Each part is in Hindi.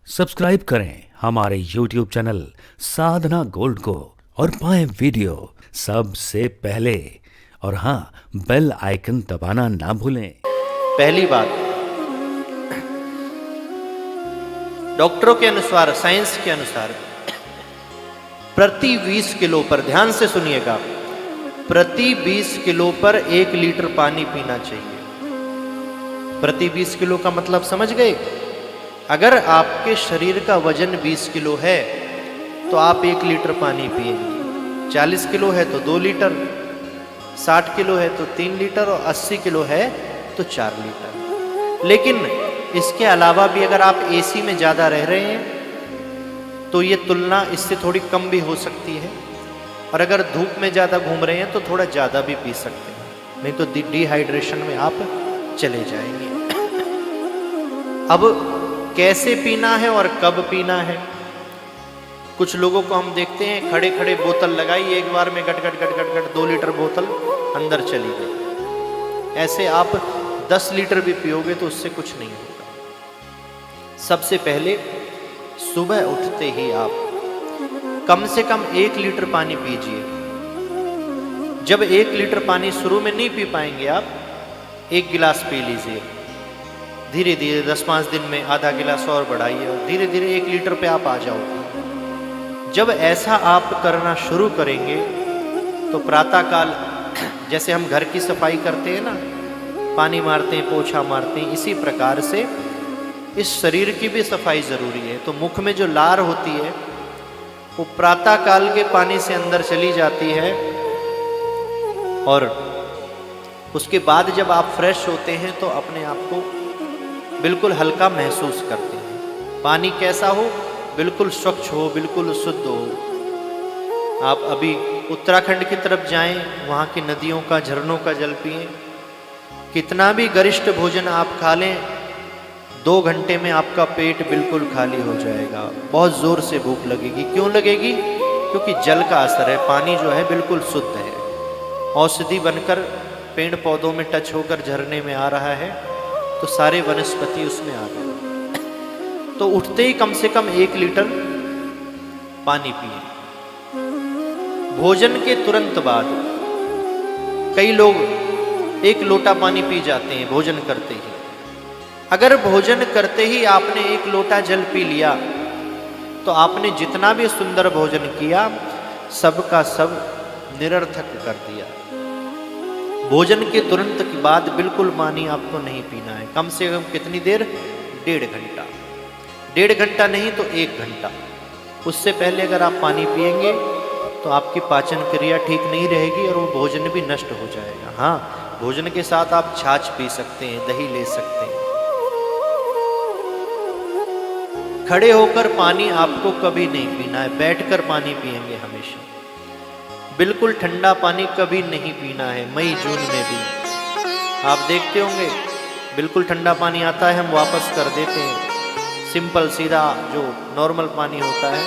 सब्सक्राइब करें हमारे YouTube चैनल साधना गोल्ड को और पाएं वीडियो सबसे पहले। और हाँ, बेल आइकन दबाना ना भूलें। पहली बात, डॉक्टरों के अनुसार, साइंस के अनुसार प्रति 20 किलो पर, ध्यान से सुनिएगा, प्रति 20 किलो पर 1 लीटर पानी पीना चाहिए। प्रति 20 किलो का मतलब समझ गए? अगर आपके शरीर का वजन 20 किलो है तो आप 1 लीटर पानी पिएंगे। 40 किलो है तो 2 लीटर, 60 किलो है तो 3 लीटर और 80 किलो है तो 4 लीटर। लेकिन इसके अलावा भी अगर आप एसी में ज़्यादा रह रहे हैं तो ये तुलना इससे थोड़ी कम भी हो सकती है, और अगर धूप में ज़्यादा घूम रहे हैं तो थोड़ा ज़्यादा भी पी सकते हैं, नहीं तो डिहाइड्रेशन में आप चले जाएंगे। अब कैसे पीना है और कब पीना है? कुछ लोगों को हम देखते हैं खड़े खड़े बोतल लगाई, एक बार में गट गट गट गट गट 2 लीटर बोतल अंदर चली गई। ऐसे आप 10 लीटर भी पियोगे तो उससे कुछ नहीं होगा। सबसे पहले सुबह उठते ही आप कम से कम 1 लीटर पानी पीजिए। जब 1 लीटर पानी शुरू में नहीं पी पाएंगे आप, 1 गिलास पी लीजिए। धीरे धीरे 10-5 दिन में आधा गिलास और बढ़ाइए और धीरे धीरे 1 लीटर पे आप आ जाओगे। जब ऐसा आप करना शुरू करेंगे तो प्रातःकाल, जैसे हम घर की सफाई करते हैं ना, पानी मारते हैं, पोछा मारते हैं, इसी प्रकार से इस शरीर की भी सफाई ज़रूरी है। तो मुख में जो लार होती है वो प्रातःकाल के पानी से अंदर चली जाती है, और उसके बाद जब आप फ्रेश होते हैं तो अपने आप को बिल्कुल हल्का महसूस करते हैं। पानी कैसा हो? बिल्कुल स्वच्छ हो, बिल्कुल शुद्ध हो। आप अभी उत्तराखंड की तरफ जाएं, वहाँ की नदियों का, झरनों का जल पिएं। कितना भी गरिष्ठ भोजन आप खा लें, 2 घंटे में आपका पेट बिल्कुल खाली हो जाएगा। बहुत ज़ोर से भूख लगेगी। क्यों लगेगी? क्योंकि जल का असर है। पानी जो है बिल्कुल शुद्ध है, औषधि बनकर पेड़ पौधों में टच होकर झरने में आ रहा है, तो सारे वनस्पति उसमें आ गए। तो उठते ही कम से कम 1 लीटर पानी पिए। भोजन के तुरंत बाद कई लोग 1 लोटा पानी पी जाते हैं भोजन करते ही। अगर भोजन करते ही आपने 1 लोटा जल पी लिया तो आपने जितना भी सुंदर भोजन किया सब का सब निरर्थक कर दिया। भोजन के तुरंत के बाद बिल्कुल पानी आपको नहीं पीना है। कम से कम कितनी देर? 1.5 घंटा। 1.5 घंटा नहीं तो 1 घंटा। उससे पहले अगर आप पानी पिएंगे तो आपकी पाचन क्रिया ठीक नहीं रहेगी और वो भोजन भी नष्ट हो जाएगा। हाँ, भोजन के साथ आप छाछ पी सकते हैं, दही ले सकते हैं। खड़े होकर पानी आपको कभी नहीं पीना है, बैठकर पानी पिएंगे हमेशा। बिल्कुल ठंडा पानी कभी नहीं पीना है, मई जून में भी। आप देखते होंगे बिल्कुल ठंडा पानी आता है, हम वापस कर देते हैं। सिंपल सीधा जो नॉर्मल पानी होता है,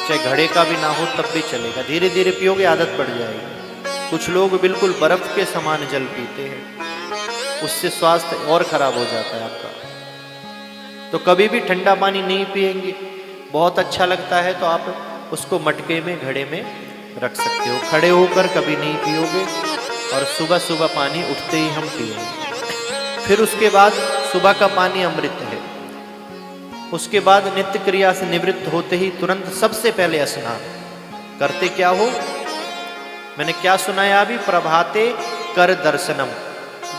चाहे घड़े का भी ना हो तब भी चलेगा। धीरे धीरे पियोगे आदत पड़ जाएगी। कुछ लोग बिल्कुल बर्फ के समान जल पीते हैं, उससे स्वास्थ्य और खराब हो जाता है आपका। तो कभी भी ठंडा पानी नहीं पिएंगे। बहुत अच्छा लगता है तो आप उसको मटके में, घड़े में रख सकते हो। खड़े होकर कभी नहीं पियोगे। और सुबह सुबह पानी उठते ही हम पिएंगे। फिर उसके बाद सुबह का पानी अमृत है। उसके बाद नित्य क्रिया से निवृत्त होते ही तुरंत सबसे पहले स्नान करते क्या हो? मैंने क्या सुनाया अभी? प्रभाते कर दर्शनम।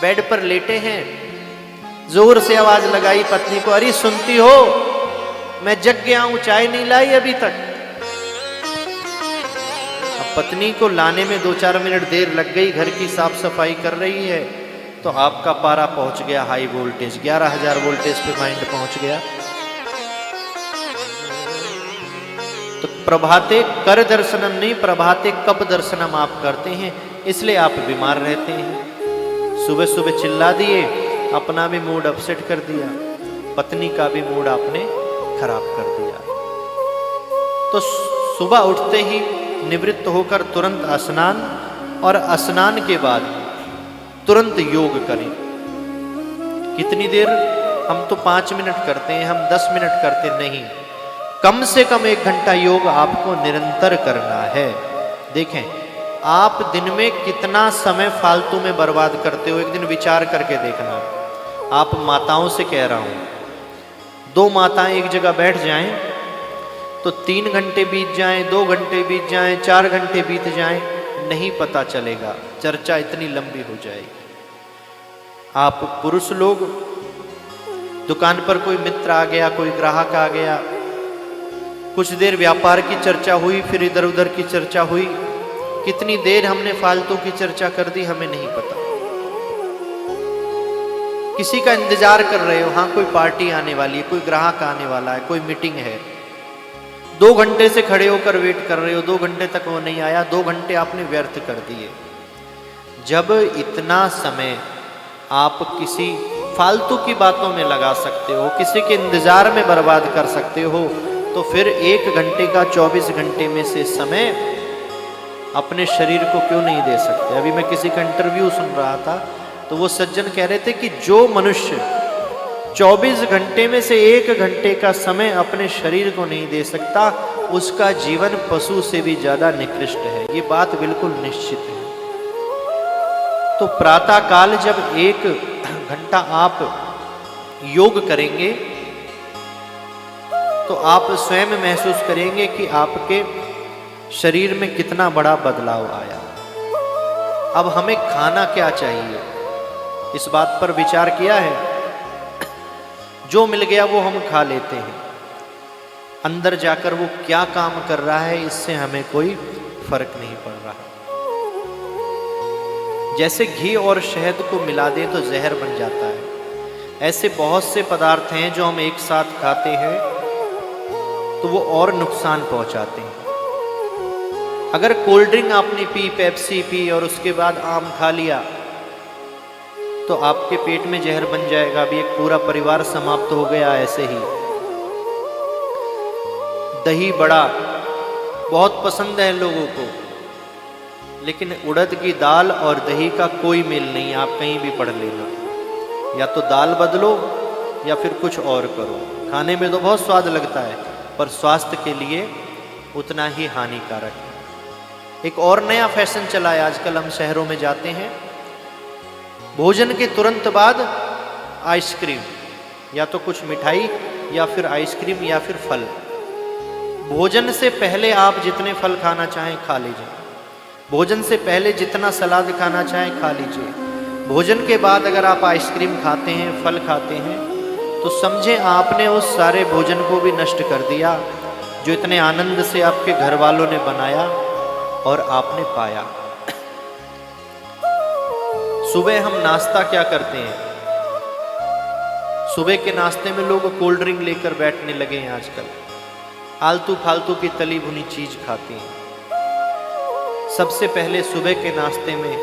बेड पर लेटे हैं, जोर से आवाज लगाई पत्नी को, अरे सुनती हो, मैं जग गया हूं, चाय नहीं लाई अभी तक। पत्नी को लाने में 2-4 मिनट देर लग गई, घर की साफ सफाई कर रही है, तो आपका पारा पहुंच गया हाई वोल्टेज, 11,000 वोल्टेज पे माइंड पहुंच गया। तो प्रभाते कर दर्शनम नहीं, प्रभाते कब दर्शनम आप करते हैं, इसलिए आप बीमार रहते हैं। सुबह सुबह चिल्ला दिए, अपना भी मूड अपसेट कर दिया, पत्नी का भी मूड आपने खराब कर दिया। तो सुबह उठते ही निवृत्त होकर तुरंत स्नान, और स्नान के बाद तुरंत योग करें। कितनी देर? हम तो 5 मिनट करते हैं, हम 10 मिनट करते नहीं। कम से कम 1 घंटा योग आपको निरंतर करना है। देखें, आप दिन में कितना समय फालतू में बर्बाद करते हो, एक दिन विचार करके देखना। आप माताओं से कह रहा हूं, 2 माताएं एक जगह बैठ जाएं तो 3 घंटे बीत जाएं, 2 घंटे बीत जाएं, 4 घंटे बीत जाएं, नहीं पता चलेगा, चर्चा इतनी लंबी हो जाएगी। आप पुरुष लोग, दुकान पर कोई मित्र आ गया, कोई ग्राहक आ गया, कुछ देर व्यापार की चर्चा हुई, फिर इधर उधर की चर्चा हुई, कितनी देर हमने फालतू की चर्चा कर दी हमें नहीं पता। किसी का इंतजार कर रहे हो, हाँ कोई पार्टी आने वाली है, कोई ग्राहक आने वाला है, कोई मीटिंग है, 2 घंटे से खड़े होकर वेट कर रहे हो, 2 घंटे तक वो नहीं आया, 2 घंटे आपने व्यर्थ कर दिए। जब इतना समय आप किसी फालतू की बातों में लगा सकते हो, किसी के इंतजार में बर्बाद कर सकते हो, तो फिर 1 घंटे का 24 घंटे में से समय अपने शरीर को क्यों नहीं दे सकते। अभी मैं किसी का इंटरव्यू सुन रहा था, तो वो सज्जन कह रहे थे कि जो मनुष्य 24 घंटे में से 1 घंटे का समय अपने शरीर को नहीं दे सकता, उसका जीवन पशु से भी ज्यादा निकृष्ट है। ये बात बिल्कुल निश्चित है। तो प्रातः काल जब 1 घंटा आप योग करेंगे तो आप स्वयं महसूस करेंगे कि आपके शरीर में कितना बड़ा बदलाव आया। अब हमें खाना क्या चाहिए, इस बात पर विचार किया है? जो मिल गया वो हम खा लेते हैं, अंदर जाकर वो क्या काम कर रहा है इससे हमें कोई फर्क नहीं पड़ रहा। जैसे घी और शहद को मिला दें तो जहर बन जाता है, ऐसे बहुत से पदार्थ हैं जो हम एक साथ खाते हैं तो वो और नुकसान पहुंचाते हैं। अगर कोल्ड ड्रिंक आपने पी, पेप्सी पी और उसके बाद आम खा लिया तो आपके पेट में जहर बन जाएगा, अभी एक पूरा परिवार समाप्त हो गया। ऐसे ही दही बड़ा बहुत पसंद है लोगों को, लेकिन उड़द की दाल और दही का कोई मेल नहीं। आप कहीं भी पढ़ लेना, या तो दाल बदलो या फिर कुछ और करो। खाने में तो बहुत स्वाद लगता है पर स्वास्थ्य के लिए उतना ही हानिकारक है। एक और नया फैशन चला है आजकल, हम शहरों में जाते हैं, भोजन के तुरंत बाद आइसक्रीम, या तो कुछ मिठाई या फिर आइसक्रीम या फिर फल। भोजन से पहले आप जितने फल खाना चाहें खा लीजिए, भोजन से पहले जितना सलाद खाना चाहें खा लीजिए। भोजन के बाद अगर आप आइसक्रीम खाते हैं, फल खाते हैं, तो समझें आपने उस सारे भोजन को भी नष्ट कर दिया जो इतने आनंद से आपके घर वालों ने बनाया और आपने पाया। सुबह हम नाश्ता क्या करते हैं? सुबह के नाश्ते में लोग कोल्ड ड्रिंक लेकर बैठने लगे हैं आजकल, आलतू फालतू की तली भुनी चीज खाते हैं। सबसे पहले सुबह के नाश्ते में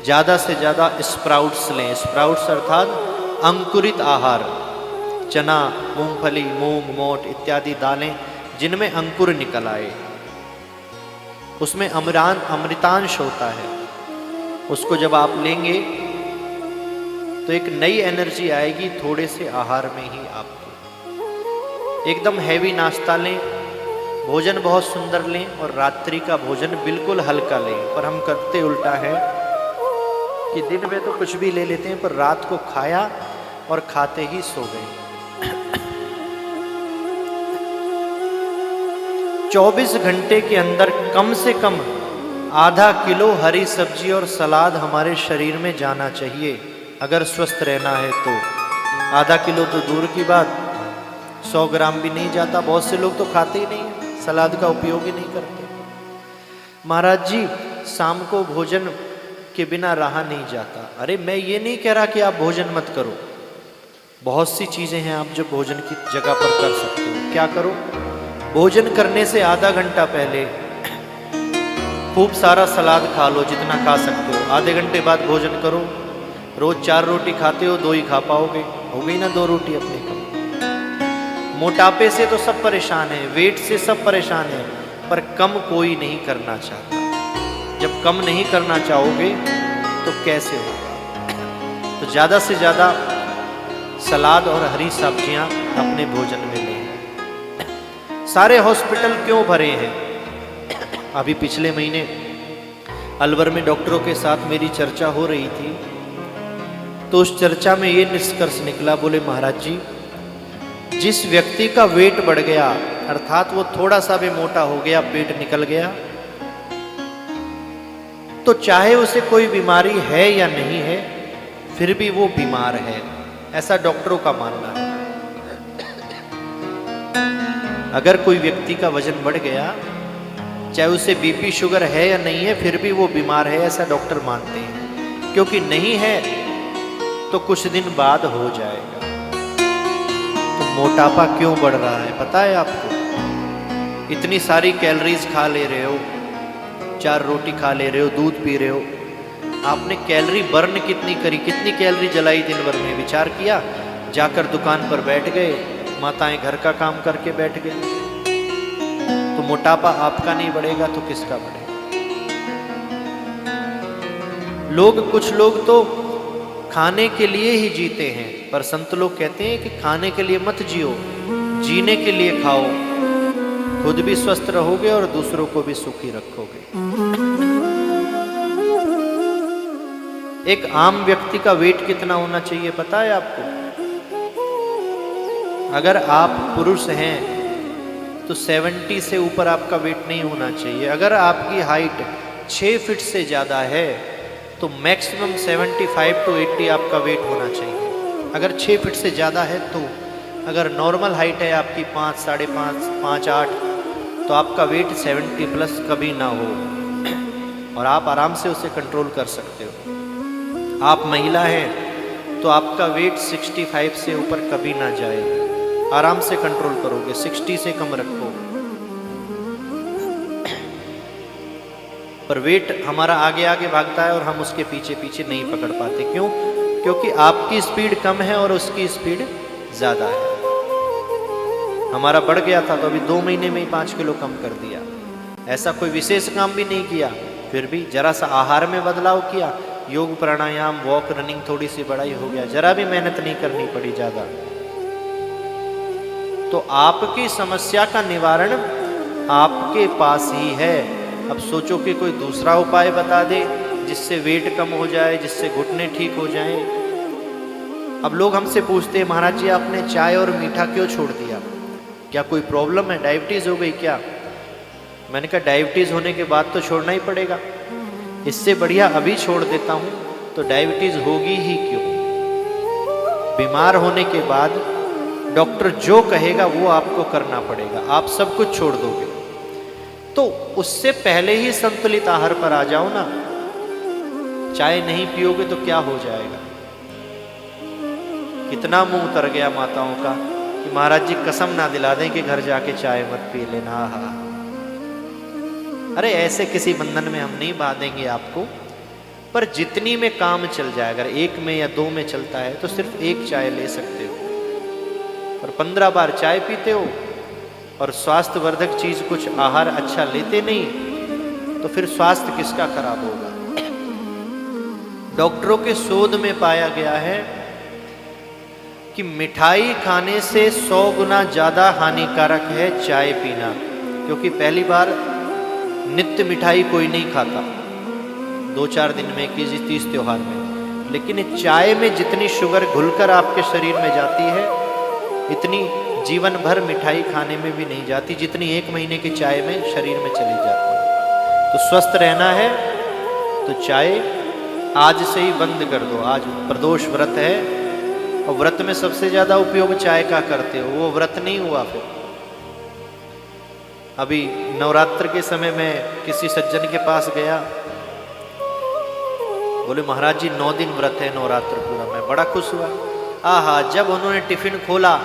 ज़्यादा से ज़्यादा स्प्राउट्स लें। स्प्राउट्स अर्थात अंकुरित आहार, चना, मूंगफली, मूंग, मोट इत्यादि दालें जिनमें अंकुर निकल आए, उसमें अमृतांश होता है। उसको जब आप लेंगे तो एक नई एनर्जी आएगी थोड़े से आहार में ही आपको। एकदम हैवी नाश्ता लें, भोजन बहुत सुंदर लें और रात्रि का भोजन बिल्कुल हल्का लें। पर हम करते उल्टा है कि दिन में तो कुछ भी ले लेते हैं पर रात को खाया और खाते ही सो गए। 24 घंटे के अंदर कम से कम आधा किलो हरी सब्जी और सलाद हमारे शरीर में जाना चाहिए अगर स्वस्थ रहना है तो। आधा किलो तो दूर की बात, 100 ग्राम भी नहीं जाता। बहुत से लोग तो खाते ही नहीं है, सलाद का उपयोग ही नहीं करते। महाराज जी शाम को भोजन के बिना रहा नहीं जाता। अरे मैं ये नहीं कह रहा कि आप भोजन मत करो, बहुत सी चीजें हैं आप जो भोजन की जगह पर कर सकते हो। क्या करो? भोजन करने से आधा घंटा पहले खूब सारा सलाद खा लो जितना खा सकते हो। आधे घंटे बाद भोजन करो। रोज 4 रोटी खाते हो, 2 ही खा पाओगे, हो गई ना 2 रोटी अपने कम। मोटापे से तो सब परेशान है, वेट से सब परेशान है, पर कम कोई नहीं करना चाहता। जब कम नहीं करना चाहोगे तो कैसे होगा? तो ज़्यादा से ज़्यादा सलाद और हरी सब्जियां अपने भोजन में लें। सारे हॉस्पिटल क्यों भरे हैं? अभी पिछले महीने अलवर में डॉक्टरों के साथ मेरी चर्चा हो रही थी, तो उस चर्चा में ये निष्कर्ष निकला, बोले महाराज जी, जिस व्यक्ति का वेट बढ़ गया, अर्थात वो थोड़ा सा भी मोटा हो गया, पेट निकल गया, तो चाहे उसे कोई बीमारी है या नहीं है, फिर भी वो बीमार है, ऐसा डॉक्टरों का मानना है। अगर कोई व्यक्ति का वजन बढ़ गया, चाहे उसे बीपी शुगर है या नहीं है, फिर भी वो बीमार है, ऐसा डॉक्टर मानते हैं। क्योंकि नहीं है तो कुछ दिन बाद हो जाएगा। तो मोटापा क्यों बढ़ रहा है पता है आपको? इतनी सारी कैलोरीज खा ले रहे हो, 4 रोटी खा ले रहे हो, दूध पी रहे हो, आपने कैलोरी बर्न कितनी करी, कितनी कैलोरी जलाई दिन भर में? विचार किया? जाकर दुकान पर बैठ गए, माताएं घर का काम करके बैठ गई, तो मोटापा आपका नहीं बढ़ेगा तो किसका बढ़ेगा? कुछ लोग तो खाने के लिए ही जीते हैं, पर संत लोग कहते हैं कि खाने के लिए मत जियो, जीने के लिए खाओ, खुद भी स्वस्थ रहोगे और दूसरों को भी सुखी रखोगे। एक आम व्यक्ति का वेट कितना होना चाहिए पता है आपको? अगर आप पुरुष हैं तो 70 से ऊपर आपका वेट नहीं होना चाहिए। अगर आपकी हाइट 6 फीट से ज़्यादा है तो मैक्सिमम 75 to 80 आपका वेट होना चाहिए, अगर 6 फीट से ज़्यादा है तो। अगर नॉर्मल हाइट है आपकी 5, 5.5, 5, 8, तो आपका वेट 70 प्लस कभी ना हो और आप आराम से उसे कंट्रोल कर सकते हो। आप महिला हैं तो आपका वेट 65 से ऊपर कभी ना जाए, आराम से कंट्रोल करोगे, 60 से कम रखो। पर वेट हमारा आगे आगे भागता है और हम उसके पीछे पीछे नहीं पकड़ पाते। क्यों? क्योंकि आपकी स्पीड कम है और उसकी स्पीड ज़्यादा है। हमारा बढ़ गया था तो अभी 2 महीने में ही 5 किलो कम कर दिया। ऐसा कोई विशेष काम भी नहीं किया, फिर भी जरा सा आहार में बदलाव किया, योग प्राणायाम, वॉक, रनिंग, थोड़ी सी बढ़ाई हो गया, जरा भी मेहनत नहीं करनी पड़ी ज़्यादा। तो आपकी समस्या का निवारण आपके पास ही है। अब सोचो कि कोई दूसरा उपाय बता दे जिससे वेट कम हो जाए, जिससे घुटने ठीक हो जाएं। अब लोग हमसे पूछते हैं, महाराज जी आपने चाय और मीठा क्यों छोड़ दिया? क्या कोई प्रॉब्लम है? डायबिटीज़ हो गई क्या? मैंने कहा डायबिटीज़ होने के बाद तो छोड़ना ही पड़ेगा, इससे बढ़िया अभी छोड़ देता हूँ तो डायबिटीज़ होगी ही क्यों। बीमार होने के बाद डॉक्टर जो कहेगा वो आपको करना पड़ेगा, आप सब कुछ छोड़ दोगे। तो उससे पहले ही संतुलित आहार पर आ जाओ ना। चाय नहीं पियोगे तो क्या हो जाएगा? कितना मुंह उतर गया माताओं का कि महाराज जी कसम ना दिला दें कि घर जाके चाय मत पी लेना। हाँ, अरे ऐसे किसी बंधन में हम नहीं बांधेंगे आपको, पर जितनी में काम चल जाए, अगर 1 में या 2 में चलता है तो सिर्फ 1 चाय ले सकते हो, पर 15 बार चाय पीते हो और स्वास्थ्यवर्धक चीज कुछ आहार अच्छा लेते नहीं, तो फिर स्वास्थ्य किसका खराब होगा? डॉक्टरों के शोध में पाया गया है कि मिठाई खाने से 100 गुना ज्यादा हानिकारक है चाय पीना। क्योंकि पहली बार नित्य मिठाई कोई नहीं खाता, 2-4 दिन में, किसी तीज त्योहार में, लेकिन चाय में जितनी शुगर घुलकर आपके शरीर में जाती है इतनी जीवन भर मिठाई खाने में भी नहीं जाती, जितनी 1 महीने की चाय में शरीर में चली जाती है। तो स्वस्थ रहना है तो चाय आज से ही बंद कर दो। आज प्रदोष व्रत है और व्रत में सबसे ज्यादा उपयोग चाय का करते हो, वो व्रत नहीं हुआ। फिर अभी नवरात्र के समय में किसी सज्जन के पास गया, बोले महाराज जी 9 दिन व्रत है नवरात्र पूरा। मैं बड़ा खुश हुआ। आहा, जब उन्होंने टिफिन खोला,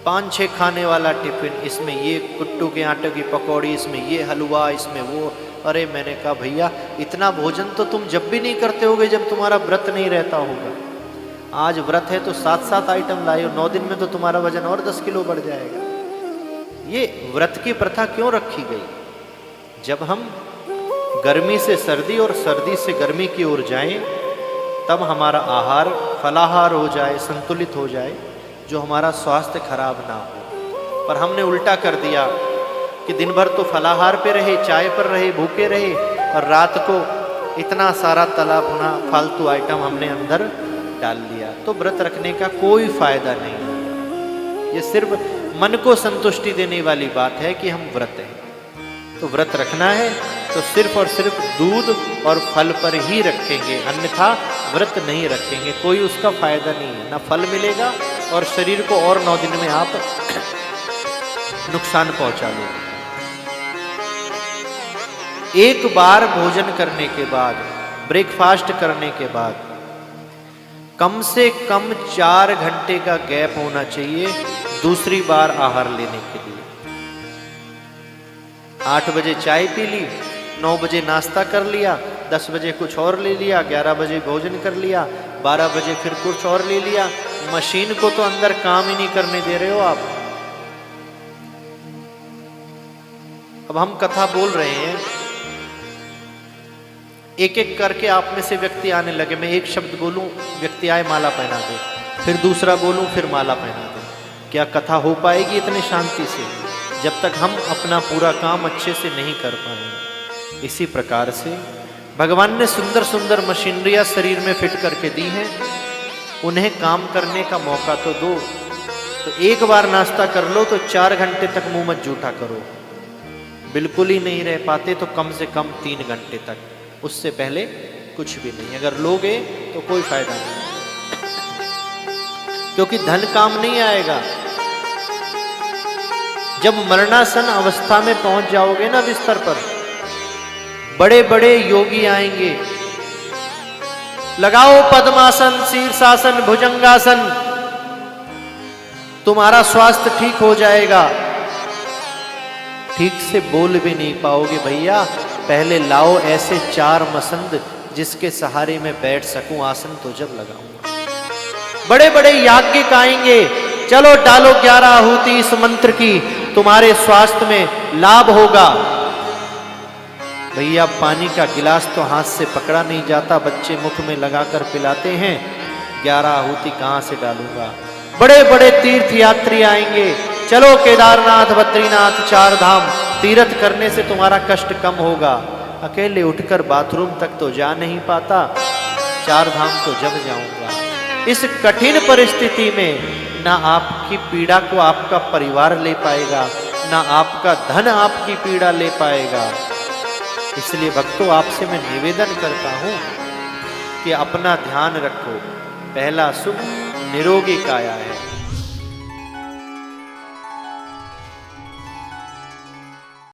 5-6 खाने वाला टिफिन, इसमें ये कुट्टू के आटे की पकौड़ी, इसमें ये हलवा, इसमें वो। अरे मैंने कहा भैया इतना भोजन तो तुम जब भी नहीं करते होगे जब तुम्हारा व्रत नहीं रहता होगा। आज व्रत है तो 7-7 आइटम लाए हो, 9 दिन में तो तुम्हारा वजन और 10 किलो बढ़ जाएगा। ये व्रत की प्रथा क्यों रखी गई? जब हम गर्मी से सर्दी और सर्दी से गर्मी की ओर जाएं, तब हमारा आहार फलाहार हो जाए, संतुलित हो जाए, जो हमारा स्वास्थ्य खराब ना हो। पर हमने उल्टा कर दिया कि दिन भर तो फलाहार पे रहे, चाय पर रहे, भूखे रहे, और रात को इतना सारा तला भुना फालतू आइटम हमने अंदर डाल लिया। तो व्रत रखने का कोई फायदा नहीं। ये सिर्फ मन को संतुष्टि देने वाली बात है कि हम व्रत हैं। तो व्रत रखना है तो सिर्फ और सिर्फ दूध और फल पर ही रखेंगे, अन्यथा व्रत नहीं रखेंगे। कोई उसका फायदा नहीं है, ना फल मिलेगा और शरीर को और 9 दिन में आप नुकसान पहुंचा लोगे। एक बार भोजन करने के बाद, ब्रेकफास्ट करने के बाद कम से कम 4 घंटे का गैप होना चाहिए दूसरी बार आहार लेने के लिए। 8 बजे चाय पी ली, 9 बजे नाश्ता कर लिया, 10 बजे कुछ और ले लिया, 11 बजे भोजन कर लिया, 12 बजे फिर कुछ और ले लिया। मशीन को तो अंदर काम ही नहीं करने दे रहे हो आप। अब हम कथा बोल रहे हैं, एक एक करके आप में से व्यक्ति आने लगे। मैं एक शब्द बोलूं, व्यक्ति आए माला पहना दे, फिर दूसरा बोलूं, फिर माला पहना दे। क्या कथा हो पाएगी इतनी शांति से जब तक हम अपना पूरा काम अच्छे से नहीं कर पाएंगे? इसी प्रकार से भगवान ने सुंदर सुंदर मशीनरियां शरीर में फिट करके दी हैं, उन्हें काम करने का मौका तो दो। तो एक बार नाश्ता कर लो तो 4 घंटे तक मुंह मत जूठा करो। बिल्कुल ही नहीं रह पाते तो कम से कम 3 घंटे तक, उससे पहले कुछ भी नहीं। अगर लोगे तो कोई फायदा नहीं, क्योंकि धन काम नहीं आएगा। जब मरणासन अवस्था में पहुंच जाओगे ना बिस्तर पर, बड़े बड़े योगी आएंगे, लगाओ पद्मासन, शीर्षासन, भुजंगासन, तुम्हारा स्वास्थ्य ठीक हो जाएगा। ठीक से बोल भी नहीं पाओगे भैया, पहले लाओ ऐसे 4 मसंद जिसके सहारे में बैठ सकूं, आसन तो जब लगाऊंगा। बड़े बड़े याज्ञिक आएंगे, चलो डालो 11 आहुति इस मंत्र की, तुम्हारे स्वास्थ्य में लाभ होगा। भैया पानी का गिलास तो हाथ से पकड़ा नहीं जाता, बच्चे मुख में लगाकर पिलाते हैं, 11 आहुति कहां से डालूंगा। बड़े बड़े तीर्थ यात्री आएंगे, चलो केदारनाथ, बद्रीनाथ, 4 धाम तीर्थ करने से तुम्हारा कष्ट कम होगा। अकेले उठकर बाथरूम तक तो जा नहीं पाता, 4 धाम तो जब जाऊंगा। इस कठिन परिस्थिति में ना आपकी पीड़ा को आपका परिवार ले पाएगा, ना आपका धन आपकी पीड़ा ले पाएगा। इसलिए भक्तों, आपसे मैं निवेदन करता हूं कि अपना ध्यान रखो। पहला सुख निरोगी काया है।